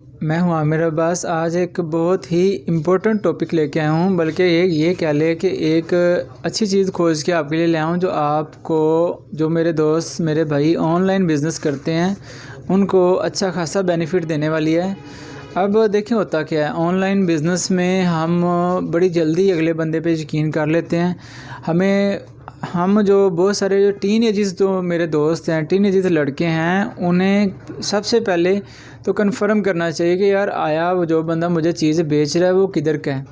मैं हूँ आमिर अब्बास। आज एक बहुत ही इम्पोर्टेंट टॉपिक लेके आया हूँ, बल्कि ये कह ले कि एक अच्छी चीज़ खोज के आपके लिए लाया हूँ जो आपको, जो मेरे दोस्त मेरे भाई ऑनलाइन बिज़नेस करते हैं उनको अच्छा खासा बेनिफिट देने वाली है। अब देखिए होता क्या है, ऑनलाइन बिज़नेस में हम बड़ी जल्दी अगले बंदे पे यकीन कर लेते हैं। हम जो बहुत सारे जो टीनेजर्स जो मेरे दोस्त हैं, टीनेजर्स लड़के हैं, उन्हें सबसे पहले तो कन्फर्म करना चाहिए कि यार आया वो जो बंदा मुझे चीज़ बेच रहा है वो किधर का है।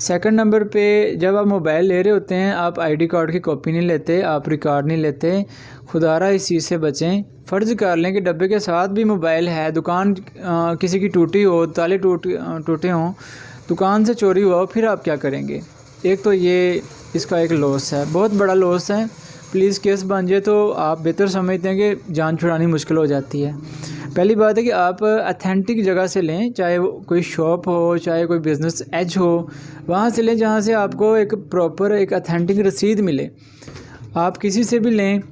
सेकंड नंबर पे, जब आप मोबाइल ले रहे होते हैं, आप आईडी कार्ड की कॉपी नहीं लेते, आप रिकॉर्ड नहीं लेते। खुदारा इस चीज़ से बचें। फ़र्ज़ कर लें कि डब्बे के साथ भी मोबाइल है, दुकान किसी की टूटी हो, ताले टूटे हों, दुकान से चोरी हुआ हो, फिर आप क्या करेंगे? एक तो ये इसका एक लॉस है, बहुत बड़ा लॉस है। पुलिस केस बन जाए तो आप बेहतर समझते हैं कि जान छुड़ानी मुश्किल हो जाती है। पहली बात है कि आप अथेंटिक जगह से लें, चाहे वो कोई शॉप हो, चाहे कोई बिज़नेस एज हो, वहाँ से लें जहाँ से आपको एक प्रॉपर एक अथेंटिक रसीद मिले। आप किसी से भी लें।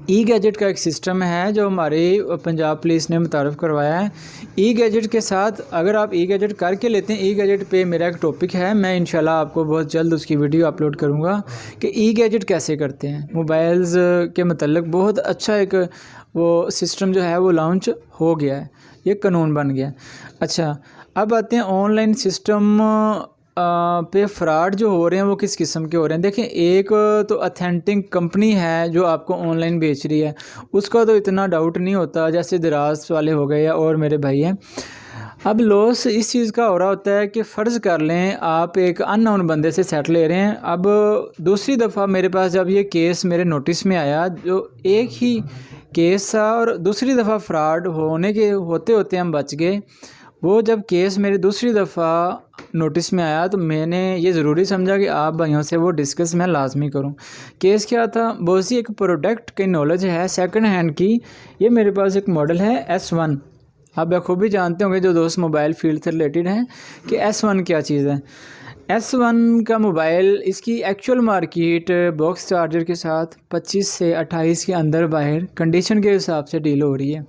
ई गैजेट का एक सिस्टम है जो हमारी पंजाब पुलिस ने मुतारफ़ करवाया है। ई गैजेट के साथ अगर आप ई गैजेट करके लेते हैं, ई गैजेट पे मेरा एक टॉपिक है, मैं इंशाल्लाह आपको बहुत जल्द उसकी वीडियो अपलोड करूँगा कि ई गैजेट कैसे करते हैं। मोबाइल्स के मतलब बहुत अच्छा एक वो सिस्टम जो है वो लॉन्च हो गया है, ये कानून बन गया। अच्छा, अब आते हैं ऑनलाइन सिस्टम पे फ्रॉड जो हो रहे हैं वो किस किस्म के हो रहे हैं। देखिए, एक तो अथेंटिक कंपनी है जो आपको ऑनलाइन बेच रही है, उसका तो इतना डाउट नहीं होता, जैसे दराज वाले हो गए या और मेरे भाई हैं। अब लॉस इस चीज़ का हो रहा होता है कि फ़र्ज़ कर लें आप एक अननोन बंदे से सेट ले रहे हैं। अब दूसरी दफ़ा मेरे पास जब ये केस मेरे नोटिस में आया, जो एक ही केस था और दूसरी दफ़ा फ्रॉड होने के होते होते हम बच गए। वो जब केस मेरी दूसरी दफ़ा नोटिस में आया तो मैंने ये ज़रूरी समझा कि आप भाइयों से वो डिस्कस मैं लाज़मी करूं। केस क्या था, बहुत सी एक प्रोडक्ट की नॉलेज है सेकंड हैंड की। ये मेरे पास एक मॉडल है S1। आप बखूबी जानते होंगे जो दोस्त मोबाइल फील्ड से रिलेटेड हैं कि S1 क्या चीज़ है। S1 का मोबाइल, इसकी एक्चुअल मार्केट बॉक्स चार्जर के साथ 25 से 28 के अंदर बाहर कंडीशन के हिसाब से डील हो रही है।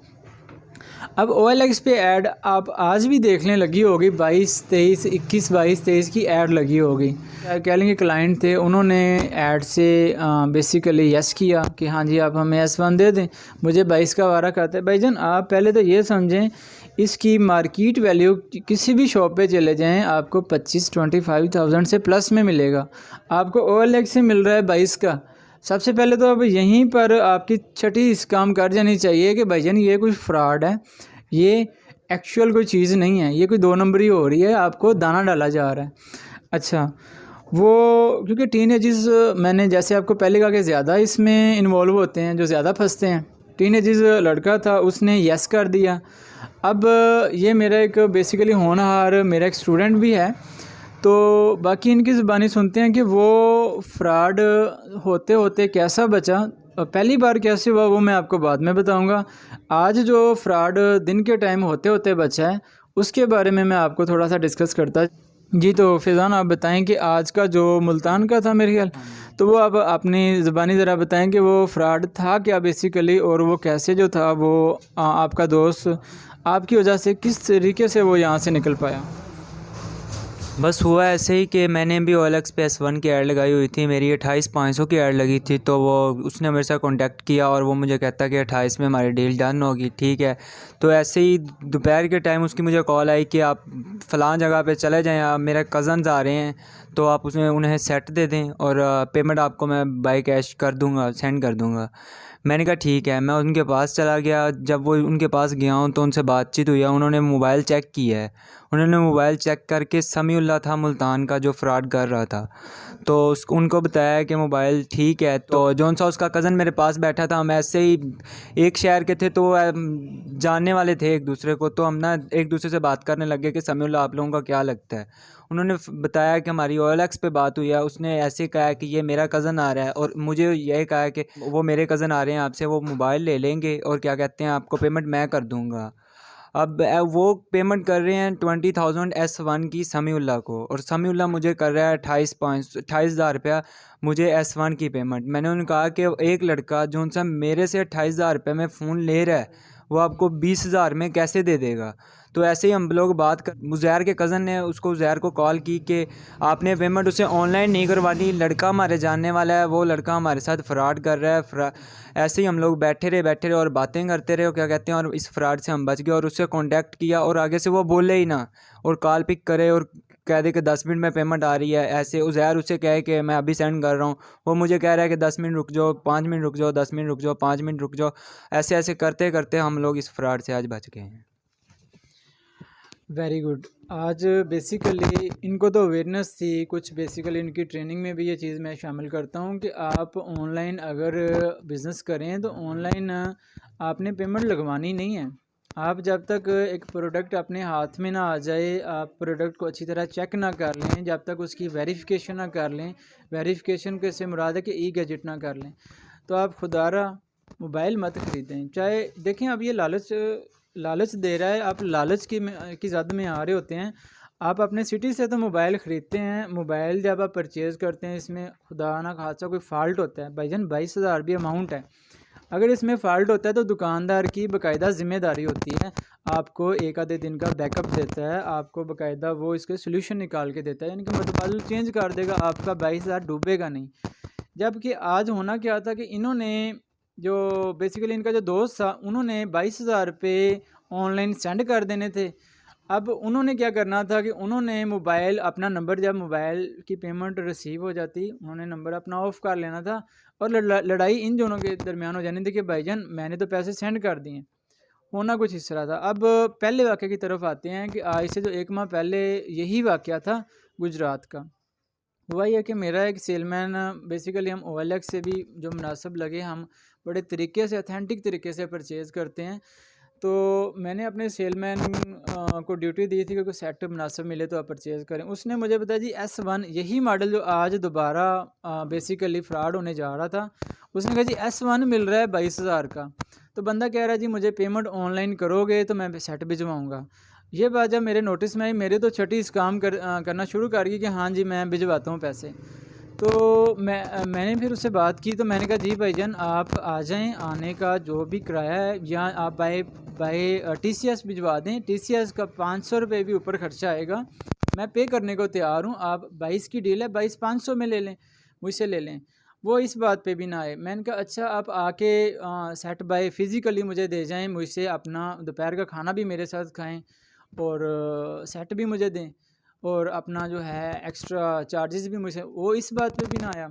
अब OLX पे ऐड आप आज भी देखने लगी होगी, 22-23 की ऐड लगी होगी। कह लेंगे क्लाइंट थे, उन्होंने ऐड से बेसिकली यस किया कि हाँ जी आप हमें S1 दे दें, मुझे 22 का वारा करता है। भाईजान आप पहले तो ये समझें, इसकी मार्केट वैल्यू किसी भी शॉप पे चले जाएं आपको 25-25,000 से प्लस में मिलेगा। आपको OLX से मिल रहा है 22 का। सबसे पहले तो अब यहीं पर आपकी छठी इस काम कर जानी चाहिए कि भाईजान ये कोई फ्रॉड है, ये एक्चुअल कोई चीज़ नहीं है, ये कोई दो नंबरी हो रही है, आपको दाना डाला जा रहा है। अच्छा, वो क्योंकि टीनेजर्स, मैंने जैसे आपको पहले कहा कि ज़्यादा इसमें इन्वॉल्व होते हैं, जो ज़्यादा फंसते हैं। टीनेजर्स लड़का था, उसने यस कर दिया। अब ये मेरा एक बेसिकली होनहार मेरा एक स्टूडेंट भी है, तो बाकी इनकी ज़ुबानी सुनते हैं कि वो फ्रॉड होते होते कैसा बचा। पहली बार कैसे हुआ वो मैं आपको बाद में बताऊंगा। आज जो फ्रॉड दिन के टाइम होते होते बचा है उसके बारे में मैं आपको थोड़ा सा डिस्कस करता। जी, तो फैज़ान आप बताएं कि आज का जो मुल्तान का था मेरे ख्याल, तो वो आप अपनी ज़ुबानी ज़रा बताएं कि वो फ्रॉड था क्या बेसिकली, और वो कैसे जो था वो आपका दोस्त आपकी वजह से किस तरीके से वो यहाँ से निकल पाया। बस हुआ ऐसे ही कि मैंने भी OLX पे S1 की ऐड लगाई हुई थी, मेरी 28,500 की ऐड लगी थी। तो वो उसने मेरे साथ कांटेक्ट किया और वो मुझे कहता कि 28 में हमारी डील डन होगी, ठीक है। तो ऐसे ही दोपहर के टाइम उसकी मुझे कॉल आई कि आप फ़लाँ जगह पे चले जाएं, आप मेरे कज़न्स आ रहे हैं, तो आप उसमें उन्हें सेट दे दें और पेमेंट आपको मैं बाय कैश कर दूँगा, सेंड कर दूँगा। मैंने कहा ठीक है। मैं उनके पास चला गया। जब वो उनके पास गया हूँ तो उनसे बातचीत हुई है, उन्होंने मोबाइल चेक किया है। उन्होंने मोबाइल चेक करके समीउल्लाह था मुल्तान का जो फ्रॉड कर रहा था, तो उनको बताया कि मोबाइल ठीक है। तो जौन सा उसका कज़न मेरे पास बैठा था, हम ऐसे ही एक शहर के थे, तो जानने वाले थे एक दूसरे को, तो हम ना एक दूसरे से बात करने लगे कि समीउल्लाह आप लोगों का क्या लगता है। उन्होंने बताया कि हमारी OLX पे बात हुई है। उसने ऐसे कहा कि ये मेरा कज़न आ रहा है और मुझे यही कहा कि वो मेरे कज़न आ रहे हैं आपसे, वो मोबाइल ले लेंगे और क्या कहते हैं आपको पेमेंट मैं कर दूँगा। अब वो पेमेंट कर रहे हैं 20,000 S1 की समीउल्लाह को, और समीउल्लाह मुझे कर रहा है 28,000 रुपया मुझे S1 की पेमेंट। मैंने उन्हें कहा कि एक लड़का जो सा मेरे से 28,000 रुपये में फ़ोन ले रहा है वो आपको 20,000 में कैसे दे देगा। तो ऐसे ही हम लोग बात कर, उज़ैर के कज़न ने उसको उज़ैर को कॉल की कि आपने पेमेंट उसे ऑनलाइन नहीं करवानी, लड़का हमारे जानने वाला है, वो लड़का हमारे साथ फ्रॉड कर रहा है। ऐसे ही हम लोग बैठे रहे और बातें करते रहे, क्या कहते हैं, और इस फ्रॉड से हम बच गए और उससे कांटेक्ट किया और आगे से वो बोले ही ना और कॉल पिक करे और कह दे कि 10 मिनट में पेमेंट आ रही है। ऐसे उज़ैर उसे कहे कि मैं अभी सेंड कर रहा हूँ, वो मुझे कह रहा है कि 10 मिनट रुक जाओ, 5 मिनट रुक जाओ, 10 मिनट रुक जाओ, 5 मिनट रुक जाओ। ऐसे ऐसे करते करते हम लोग इस फ्रॉड से आज बच गए हैं। Very good. आज बेसिकली इनको तो अवेयरनेस थी, कुछ बेसिकली इनकी ट्रेनिंग में भी ये चीज़ मैं शामिल करता हूँ कि आप ऑनलाइन अगर बिज़नेस करें तो ऑनलाइन आपने पेमेंट लगवानी नहीं है। आप जब तक एक प्रोडक्ट अपने हाथ में ना आ जाए, आप प्रोडक्ट को अच्छी तरह चेक ना कर लें, जब तक उसकी वेरिफिकेशन ना कर लें, वेरिफिकेशन के से मुराद है कि ई गैजेट ना कर लें, तो आप खुदारा मोबाइल मत ख़रीदें। चाहे देखें अब ये लालच दे रहा है, आप लालच की ज़द में आ रहे होते हैं। आप अपने सिटी से तो मोबाइल ख़रीदते हैं, मोबाइल जब आप परचेज़ करते हैं इसमें खुदा ना खासा कोई फ़ाल्ट होता है, भाईजान 22,000 भी अमाउंट है। अगर इसमें फ़ाल्ट होता है तो दुकानदार की बाकायदा ज़िम्मेदारी होती है, आपको एक आधे दिन का बैकअप देता है, आपको बाकायदा वो इसके सोल्यूशन निकाल के देता है, यानी कि मतलब चेंज कर देगा, आपका 22,000 डूबेगा नहीं। जबकि आज होना क्या था कि इन्होंने जो बेसिकली इनका जो दोस्त था, उन्होंने 22,000 रुपये ऑनलाइन सेंड कर देने थे। अब उन्होंने क्या करना था कि उन्होंने मोबाइल अपना नंबर, जब मोबाइल की पेमेंट रिसीव हो जाती उन्होंने नंबर अपना ऑफ़ कर लेना था और लड़ाई इन दोनों के दरमियान हो जानी थी कि भाईजान मैंने तो पैसे सेंड कर दिए। होना कुछ इस तरह था। अब पहले वाक़ये की तरफ आते हैं कि आज से जो 1 माह पहले यही वाक़या था गुजरात का। हुआ ये कि मेरा एक सेलमैन, बेसिकली हम OLX से भी जो मुनासिब लगे, हम बड़े तरीके से ऑथेंटिक तरीके से परचेज़ करते हैं। तो मैंने अपने सेलमैन को ड्यूटी दी थी कि कोई सेट मुनासिब मिले तो आप परचेज़ करें। उसने मुझे बताया जी S1 यही मॉडल जो आज दोबारा बेसिकली फ्रॉड होने जा रहा था, उसने कहा जी S1 मिल रहा है 22,000 का। तो बंदा कह रहा है जी मुझे पेमेंट ऑनलाइन करोगे तो मैं सेट भिजवाऊँगा। ये बात जब मेरे नोटिस में आई, मेरे तो छठी इस काम करना शुरू कर गई कि हाँ जी मैं भिजवाता हूँ पैसे। तो मैंने फिर उससे बात की, तो मैंने कहा जी भाईजान आप आ जाएं, आने का जो भी किराया है, या आप बाय TCS भिजवा दें, TCS का 500 रुपये भी ऊपर खर्चा आएगा, मैं पे करने को तैयार हूँ। आप 22 की डील है, 22,500 में ले लें, मुझसे ले लें। वो इस बात पे भी ना आए। मैंने कहा अच्छा आप आके सेट बाय फ़िज़िकली मुझे दे जाएं, मुझसे अपना दोपहर का खाना भी मेरे साथ खाएँ और सेट भी मुझे दें और अपना जो है एक्स्ट्रा चार्जेस भी मुझे, वो इस बात पे भी ना आया।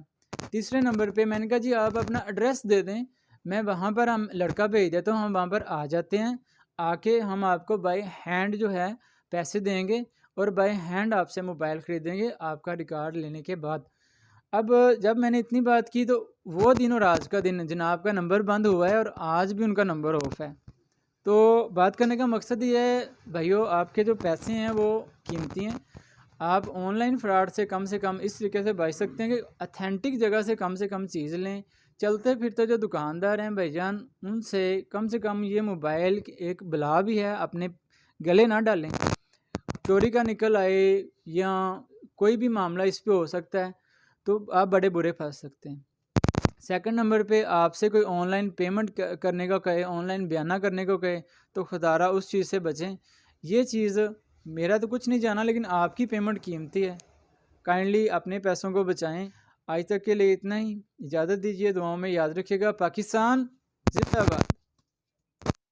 तीसरे नंबर पे मैंने कहा जी आप अपना एड्रेस दे दें, मैं वहाँ पर हम लड़का भेज देता हूँ, हम वहाँ पर आ जाते हैं, आके हम आपको बाय हैंड जो है पैसे देंगे और बाय हैंड आपसे मोबाइल ख़रीदेंगे आपका रिकॉर्ड लेने के बाद। अब जब मैंने इतनी बात की तो वो दिन और आज का दिन, जनाब का नंबर बंद हुआ है और आज भी उनका नंबर ऑफ़ है। तो बात करने का मकसद ये है भाइयों, आपके जो पैसे हैं वो कीमती हैं। आप ऑनलाइन फ्रॉड से कम इस तरीके से बच सकते हैं कि अथेंटिक जगह से कम चीज़ लें। चलते फिरते जो दुकानदार हैं भाईजान, उनसे कम ये मोबाइल एक बला भी है, अपने गले ना डालें। चोरी का निकल आए या कोई भी मामला इस पे हो सकता है, तो आप बड़े बुरे फंस सकते हैं। सेकंड नंबर पे आपसे कोई ऑनलाइन पेमेंट करने को कहे, ऑनलाइन बयाना करने को कहे, तो खुदारा उस चीज़ से बचें। ये चीज़ मेरा तो कुछ नहीं जाना, लेकिन आपकी पेमेंट कीमती है, काइंडली अपने पैसों को बचाएं। आज तक के लिए इतना ही, इजाज़त दीजिए, दुआओं में याद रखिएगा। पाकिस्तान जिंदाबाद।